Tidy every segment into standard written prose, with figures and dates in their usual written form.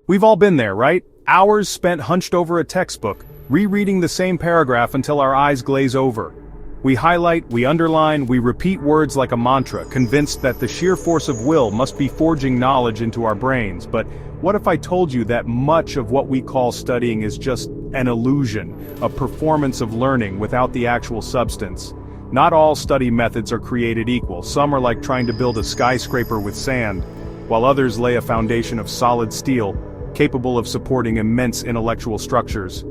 We've all been there, right? Hours spent hunched over a textbook, rereading the same paragraph until our eyes glaze over. We highlight, we underline, we repeat words like a mantra, convinced that the sheer force of will must be forging knowledge into our brains. But what if I told you that much of what we call studying is just an illusion, a performance of learning without the actual substance? Not all study methods are created equal. Some are like trying to build a skyscraper with sand, while others lay a foundation of solid steel, capable of supporting immense intellectual structures.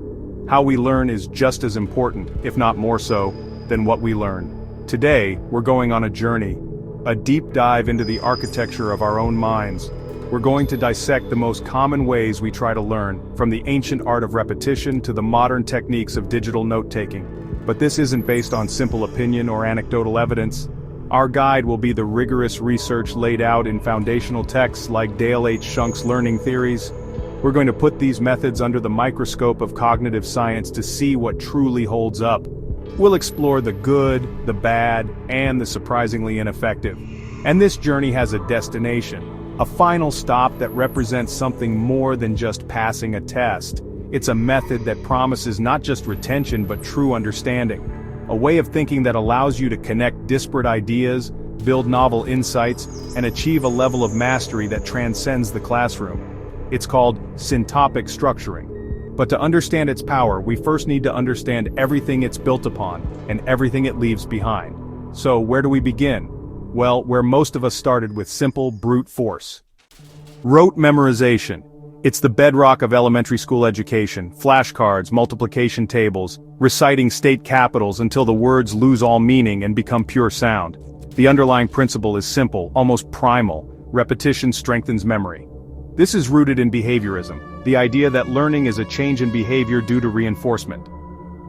How we learn is just as important, if not more so, than what we learn. Today, we're going on a journey, a deep dive into the architecture of our own minds. We're going to dissect the most common ways we try to learn, from the ancient art of repetition to the modern techniques of digital note-taking. But this isn't based on simple opinion or anecdotal evidence. Our guide will be the rigorous research laid out in foundational texts like Dale H. Shunk's learning theories. We're going to put these methods under the microscope of cognitive science to see what truly holds up. We'll explore the good, the bad, and the surprisingly ineffective. And this journey has a destination, a final stop that represents something more than just passing a test. It's a method that promises not just retention but true understanding. A way of thinking that allows you to connect disparate ideas, build novel insights, and achieve a level of mastery that transcends the classroom. It's called syntopic structuring. But to understand its power, we first need to understand everything it's built upon, and everything it leaves behind. So where do we begin? Well, where most of us started, with simple brute force. Rote memorization. It's the bedrock of elementary school education. Flashcards, multiplication tables, reciting state capitals until the words lose all meaning and become pure sound. The underlying principle is simple, almost primal. Repetition strengthens memory. This is rooted in behaviorism, the idea that learning is a change in behavior due to reinforcement.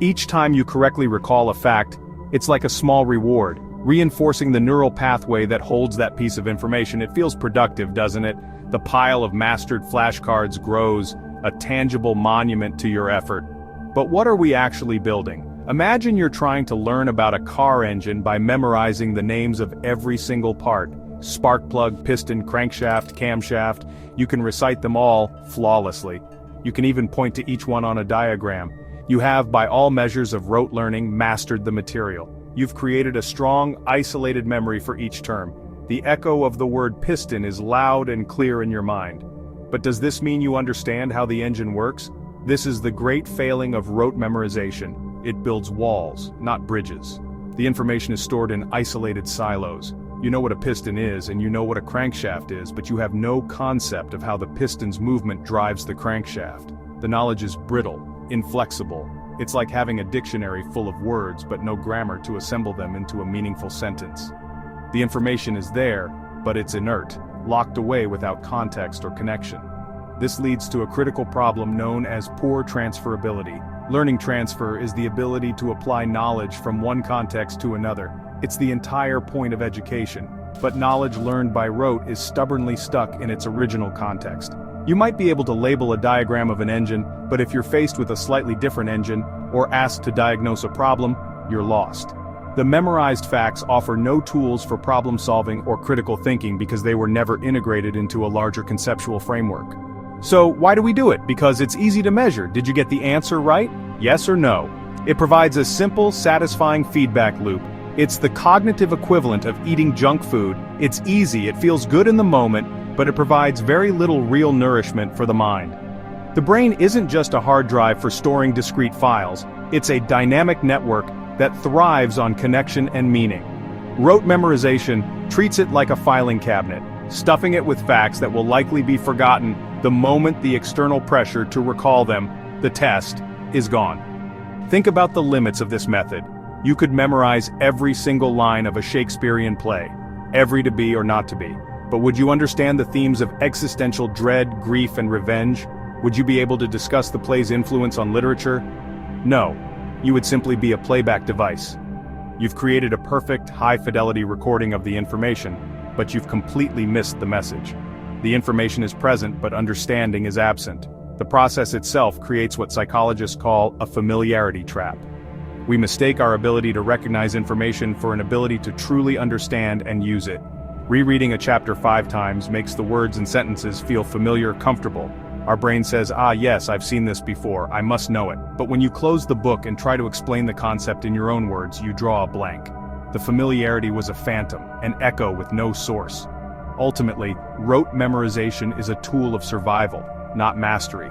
Each time you correctly recall a fact, it's like a small reward, reinforcing the neural pathway that holds that piece of information. It feels productive, doesn't it? The pile of mastered flashcards grows, a tangible monument to your effort. But what are we actually building? Imagine you're trying to learn about a car engine by memorizing the names of every single part. Spark plug, piston, crankshaft, camshaft. You can recite them all flawlessly. You can even point to each one on a diagram. You have, by all measures of rote learning, mastered the material. You've created a strong, isolated memory for each term. The echo of the word piston is loud and clear in your mind. But does this mean you understand how the engine works? This is the great failing of rote memorization. It builds walls, not bridges. The information is stored in isolated silos. You know what a piston is, and you know what a crankshaft is, but you have no concept of how the piston's movement drives the crankshaft. The knowledge is brittle, inflexible. It's like having a dictionary full of words but no grammar to assemble them into a meaningful sentence. The information is there, but it's inert, locked away without context or connection. This leads to a critical problem known as poor transferability. Learning transfer is the ability to apply knowledge from one context to another. It's the entire point of education. But knowledge learned by rote is stubbornly stuck in its original context. You might be able to label a diagram of an engine, but if you're faced with a slightly different engine, or asked to diagnose a problem, you're lost. The memorized facts offer no tools for problem solving or critical thinking because they were never integrated into a larger conceptual framework. So why do we do it? Because it's easy to measure. Did you get the answer right? Yes or no? It provides a simple, satisfying feedback loop. It's the cognitive equivalent of eating junk food. It's easy, it feels good in the moment, but it provides very little real nourishment for the mind. The brain isn't just a hard drive for storing discrete files. It's a dynamic network that thrives on connection and meaning. Rote memorization treats it like a filing cabinet, stuffing it with facts that will likely be forgotten the moment the external pressure to recall them, the test, is gone. Think about the limits of this method. You could memorize every single line of a Shakespearean play, every to be or not to be. But would you understand the themes of existential dread, grief, and revenge? Would you be able to discuss the play's influence on literature? No. You would simply be a playback device. You've created a perfect, high-fidelity recording of the information, but you've completely missed the message. The information is present, but understanding is absent. The process itself creates what psychologists call a familiarity trap. We mistake our ability to recognize information for an ability to truly understand and use it. Rereading a chapter 5 times makes the words and sentences feel familiar, comfortable. Our brain says, ah yes, I've seen this before, I must know it. But when you close the book and try to explain the concept in your own words, you draw a blank. The familiarity was a phantom, an echo with no source. Ultimately, rote memorization is a tool of survival, not mastery.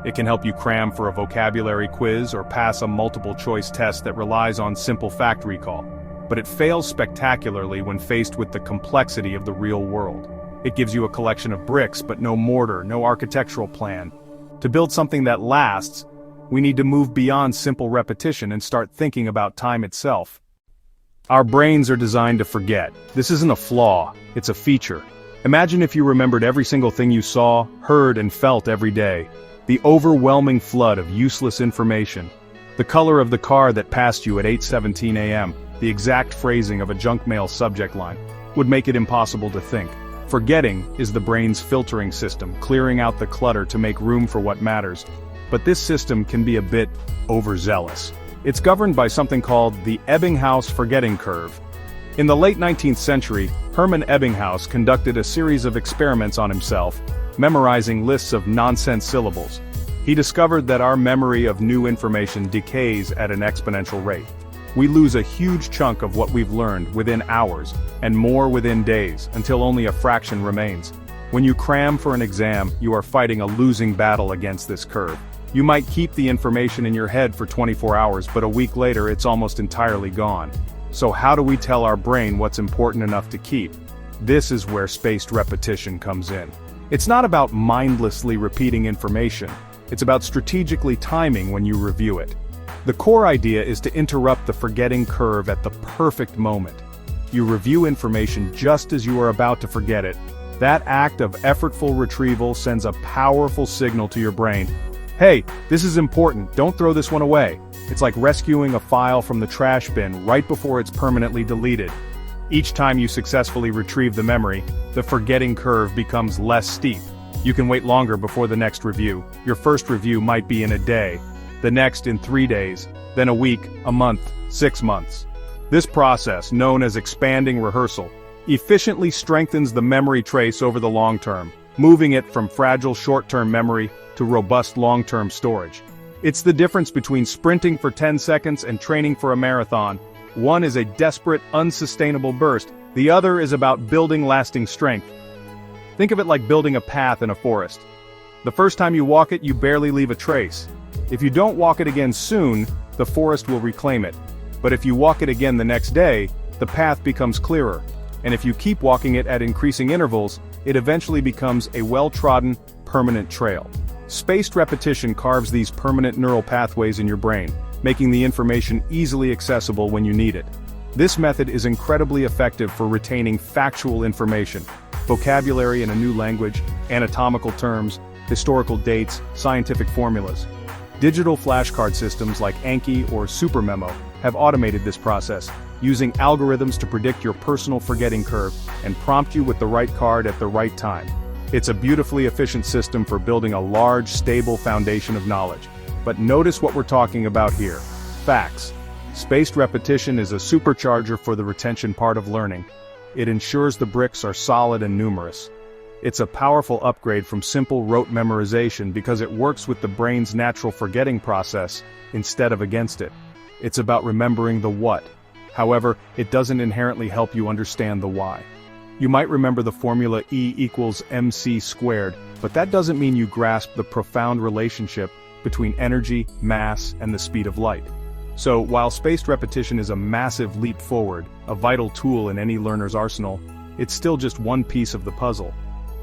It can help you cram for a vocabulary quiz or pass a multiple-choice test that relies on simple fact recall. But it fails spectacularly when faced with the complexity of the real world. It gives you a collection of bricks but no mortar, no architectural plan. To build something that lasts, we need to move beyond simple repetition and start thinking about time itself. Our brains are designed to forget. This isn't a flaw, it's a feature. Imagine if you remembered every single thing you saw, heard, and felt every day. The overwhelming flood of useless information. The color of the car that passed you at 8:17 a.m., the exact phrasing of a junk mail subject line, would make it impossible to think. Forgetting is the brain's filtering system, clearing out the clutter to make room for what matters. But this system can be a bit overzealous. It's governed by something called the Ebbinghaus forgetting curve. In the late 19th century, Hermann Ebbinghaus conducted a series of experiments on himself, memorizing lists of nonsense syllables. He discovered that our memory of new information decays at an exponential rate. We lose a huge chunk of what we've learned within hours, and more within days, until only a fraction remains. When you cram for an exam, you are fighting a losing battle against this curve. You might keep the information in your head for 24 hours, but a week later it's almost entirely gone. So how do we tell our brain what's important enough to keep? This is where spaced repetition comes in. It's not about mindlessly repeating information, it's about strategically timing when you review it. The core idea is to interrupt the forgetting curve at the perfect moment. You review information just as you are about to forget it. That act of effortful retrieval sends a powerful signal to your brain. Hey, this is important, don't throw this one away. It's like rescuing a file from the trash bin right before it's permanently deleted. Each time you successfully retrieve the memory, the forgetting curve becomes less steep. You can wait longer before the next review. Your first review might be in a day, the next in 3 days, then a week, a month, 6 months. This process, known as expanding rehearsal, efficiently strengthens the memory trace over the long term, moving it from fragile short-term memory to robust long-term storage. It's the difference between sprinting for 10 seconds and training for a marathon. One is a desperate, unsustainable burst, the other is about building lasting strength. Think of it like building a path in a forest. The first time you walk it, you barely leave a trace. If you don't walk it again soon, the forest will reclaim it. But if you walk it again the next day, the path becomes clearer. And if you keep walking it at increasing intervals, it eventually becomes a well-trodden, permanent trail. Spaced repetition carves these permanent neural pathways in your brain, making the information easily accessible when you need it. This method is incredibly effective for retaining factual information, vocabulary in a new language, anatomical terms, historical dates, scientific formulas. Digital flashcard systems like Anki or SuperMemo have automated this process, using algorithms to predict your personal forgetting curve and prompt you with the right card at the right time. It's a beautifully efficient system for building a large, stable foundation of knowledge. But notice what we're talking about here. Facts. Spaced repetition is a supercharger for the retention part of learning. It ensures the bricks are solid and numerous. It's a powerful upgrade from simple rote memorization because it works with the brain's natural forgetting process instead of against it. It's about remembering the what. However, it doesn't inherently help you understand the why. You might remember the formula E equals mc squared, but that doesn't mean you grasp the profound relationship between energy, mass, and the speed of light. So, while spaced repetition is a massive leap forward, a vital tool in any learner's arsenal, it's still just one piece of the puzzle.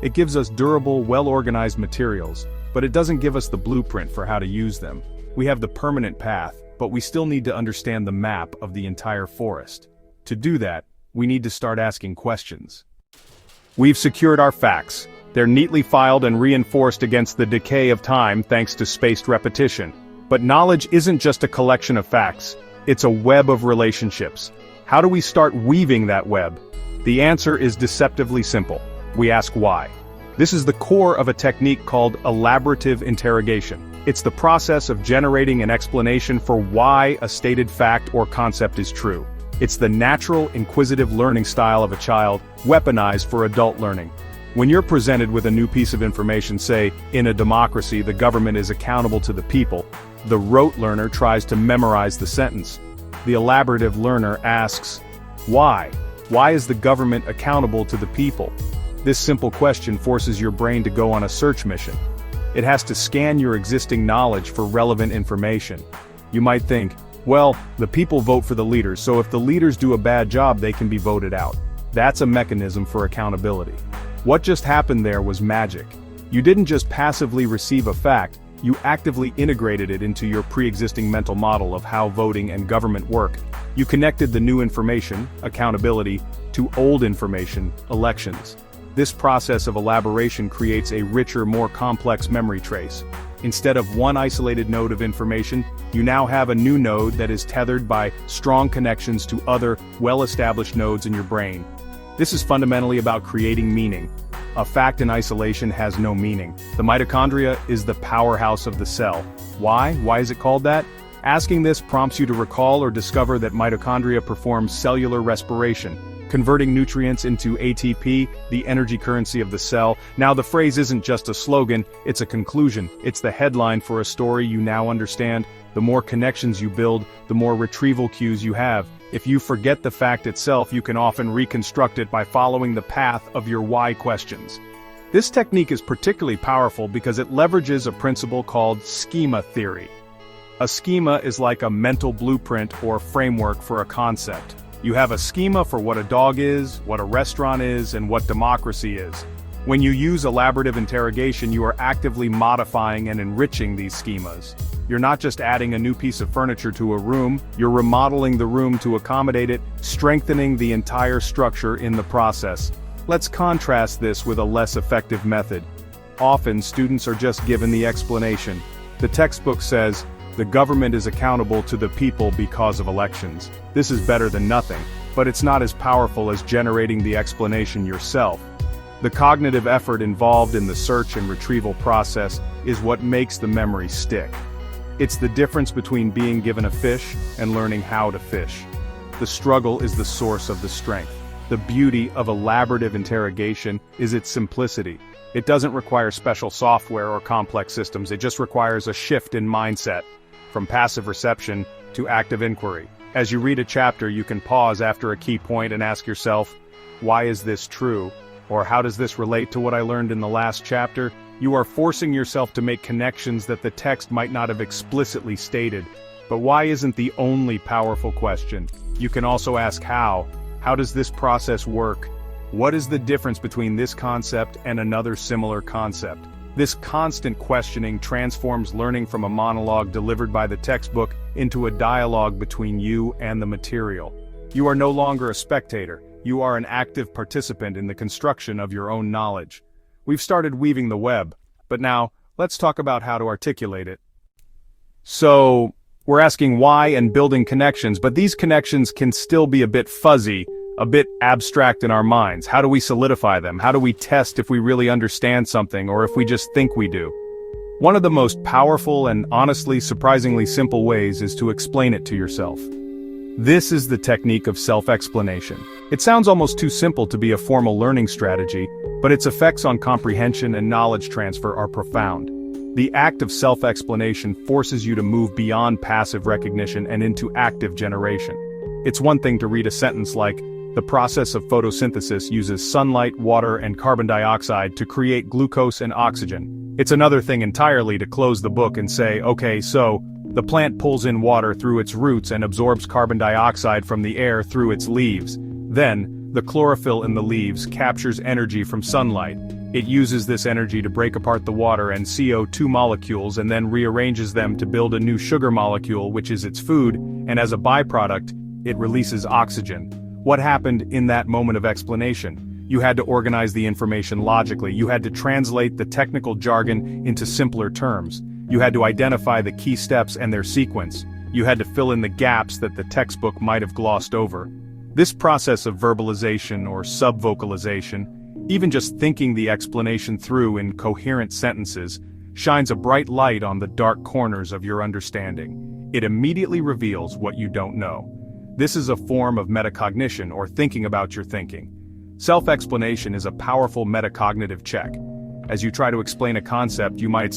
It gives us durable, well-organized materials, but it doesn't give us the blueprint for how to use them. We have the permanent path, but we still need to understand the map of the entire forest. To do that, we need to start asking questions. We've secured our facts. They're neatly filed and reinforced against the decay of time thanks to spaced repetition. But knowledge isn't just a collection of facts, it's a web of relationships. How do we start weaving that web? The answer is deceptively simple. We ask why. This is the core of a technique called elaborative interrogation. It's the process of generating an explanation for why a stated fact or concept is true. It's the natural, inquisitive learning style of a child, weaponized for adult learning. When you're presented with a new piece of information, say, in a democracy the government is accountable to the people, the rote learner tries to memorize the sentence. The elaborative learner asks, why? Why is the government accountable to the people? This simple question forces your brain to go on a search mission. It has to scan your existing knowledge for relevant information. You might think, well, the people vote for the leaders, so if the leaders do a bad job they can be voted out. That's a mechanism for accountability. What just happened there was magic. You didn't just passively receive a fact, you actively integrated it into your pre-existing mental model of how voting and government work. You connected the new information, accountability, to old information, elections. This process of elaboration creates a richer, more complex memory trace. Instead of one isolated node of information, you now have a new node that is tethered by strong connections to other, well-established nodes in your brain. This is fundamentally about creating meaning. A fact in isolation has no meaning. The mitochondria is the powerhouse of the cell. Why? Why is it called that? Asking this prompts you to recall or discover that mitochondria perform cellular respiration, converting nutrients into ATP, the energy currency of the cell. Now the phrase isn't just a slogan, it's a conclusion. It's the headline for a story you now understand. The more connections you build, the more retrieval cues you have. If you forget the fact itself, you can often reconstruct it by following the path of your why questions. This technique is particularly powerful because it leverages a principle called schema theory. A schema is like a mental blueprint or framework for a concept. You have a schema for what a dog is, what a restaurant is, and what democracy is. When you use elaborative interrogation, you are actively modifying and enriching these schemas. You're not just adding a new piece of furniture to a room, you're remodeling the room to accommodate it, strengthening the entire structure in the process. Let's contrast this with a less effective method. Often, students are just given the explanation. The textbook says, the government is accountable to the people because of elections. This is better than nothing, but it's not as powerful as generating the explanation yourself. The cognitive effort involved in the search and retrieval process is what makes the memory stick. It's the difference between being given a fish and learning how to fish. The struggle is the source of the strength. The beauty of elaborative interrogation is its simplicity. It doesn't require special software or complex systems, it just requires a shift in mindset, from passive reception to active inquiry. As you read a chapter, you can pause after a key point and ask yourself, why is this true? Or how does this relate to what I learned in the last chapter? You are forcing yourself to make connections that the text might not have explicitly stated. But why isn't the only powerful question? You can also ask how. How does this process work? What is the difference between this concept and another similar concept? This constant questioning transforms learning from a monologue delivered by the textbook into a dialogue between you and the material. You are no longer a spectator, you are an active participant in the construction of your own knowledge. We've started weaving the web, but now, let's talk about how to articulate it. So, we're asking why and building connections, but these connections can still be a bit fuzzy, a bit abstract in our minds. How do we solidify them? How do we test if we really understand something or if we just think we do? One of the most powerful and honestly surprisingly simple ways is to explain it to yourself. This is the technique of self-explanation. It sounds almost too simple to be a formal learning strategy, but its effects on comprehension and knowledge transfer are profound. The act of self-explanation forces you to move beyond passive recognition and into active generation. It's one thing to read a sentence like, the process of photosynthesis uses sunlight, water, and carbon dioxide to create glucose and oxygen. It's another thing entirely to close the book and say, okay, so, the plant pulls in water through its roots and absorbs carbon dioxide from the air through its leaves. Then, the chlorophyll in the leaves captures energy from sunlight. It uses this energy to break apart the water and CO2 molecules and then rearranges them to build a new sugar molecule which is its food, and as a byproduct, it releases oxygen. What happened in that moment of explanation? You had to organize the information logically, you had to translate the technical jargon into simpler terms. You had to identify the key steps and their sequence. You had to fill in the gaps that the textbook might have glossed over. This process of verbalization or subvocalization, even just thinking the explanation through in coherent sentences, shines a bright light on the dark corners of your understanding. It immediately reveals what you don't know. This is a form of metacognition or thinking about your thinking. Self-explanation is a powerful metacognitive check. As you try to explain a concept, you might